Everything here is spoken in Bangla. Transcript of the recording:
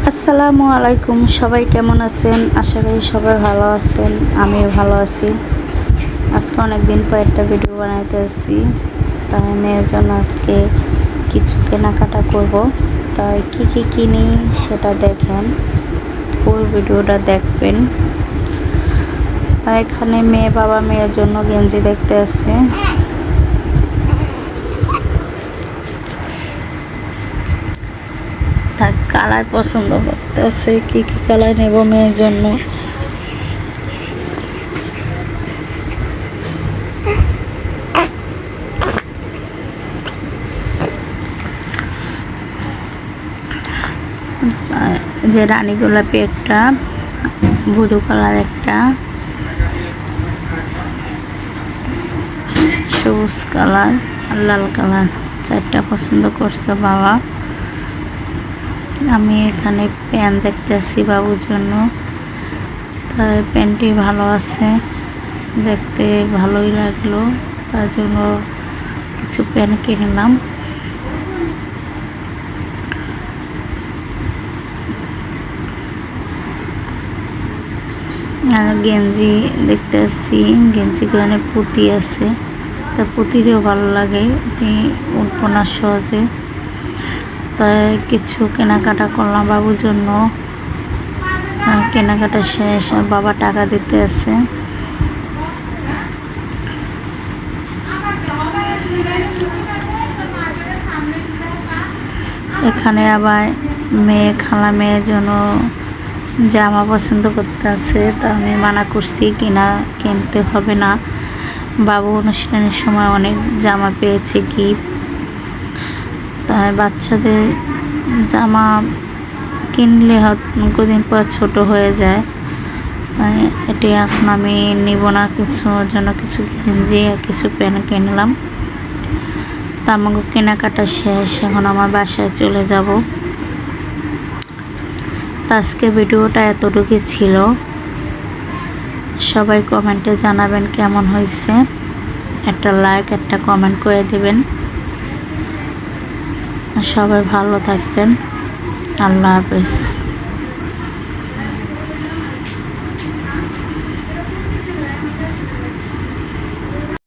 আসসালামু আলাইকুম, সবাই কেমন আছেন? আশা করি সবাই ভালো আছেন। আমিও ভালো আছি। আজকে অনেক দিন পর একটা ভিডিও বানাইতে আসছি। তাই মেয়ের জন্য আজকে কিছু কেনাকাটা করব। তাই কী কী কিনি সেটা দেখেন, পুরো ভিডিওটা দেখবেন। এখানে মেয়ের জন্য গেঞ্জি দেখতে আসছে। তার কালার পছন্দ করতেছে, কি কি কালার নেব মেয়ের জন্য। যে রানী গোলাপি একটা, ব্লু কালার একটা, সবুজ কালার আর লাল কালার, চারটা পছন্দ করছে বাবা। আমি এখানে প্যান্ট দেখতেছি বাবুর জন্য। তাই প্যান্টটি ভালো আছে, দেখতে ভালোই লাগলো, তার জন্য কিছু প্যান্ট কিনলাম। আর গেঞ্জি দেখতে আসছি, গেঞ্জিগুলো অনেক পুঁতি আছে, তা পুঁতিরও ভালো লাগে, উঠবো না সহজে। তাই কিছু কেনাকাটা করলাম বাবুর জন্য। কেনাকাটা শেষ, আর বাবা টাকা দিতে আছে। এখানে আবার খালা মেয়ের জন্য জামা পছন্দ করতে আছে, তা আমি মানা করছি কিনতে হবে না। বাবু অনুষ্ঠানের সময় অনেক জামা পেয়েছে গিফট। তাই বাচ্চাদের জামা কিনলে কদিন পর ছোট হয়ে যায়। এটি এখন আমি নিব না, কিছু জন্য কিছু গেঞ্জি আর কিছু প্যান্ট কিনলাম। তা আমাকে কেনাকাটা শেষ, এখন আমার বাসায় চলে যাব। তো আজকে ভিডিওটা এতটুকুই ছিল। সবাই কমেন্টে জানাবেন কেমন হয়েছে, একটা লাইক একটা কমেন্ট করে দেবেন। সবাই ভালো থাকবেন। আল্লাহ হাফেজ।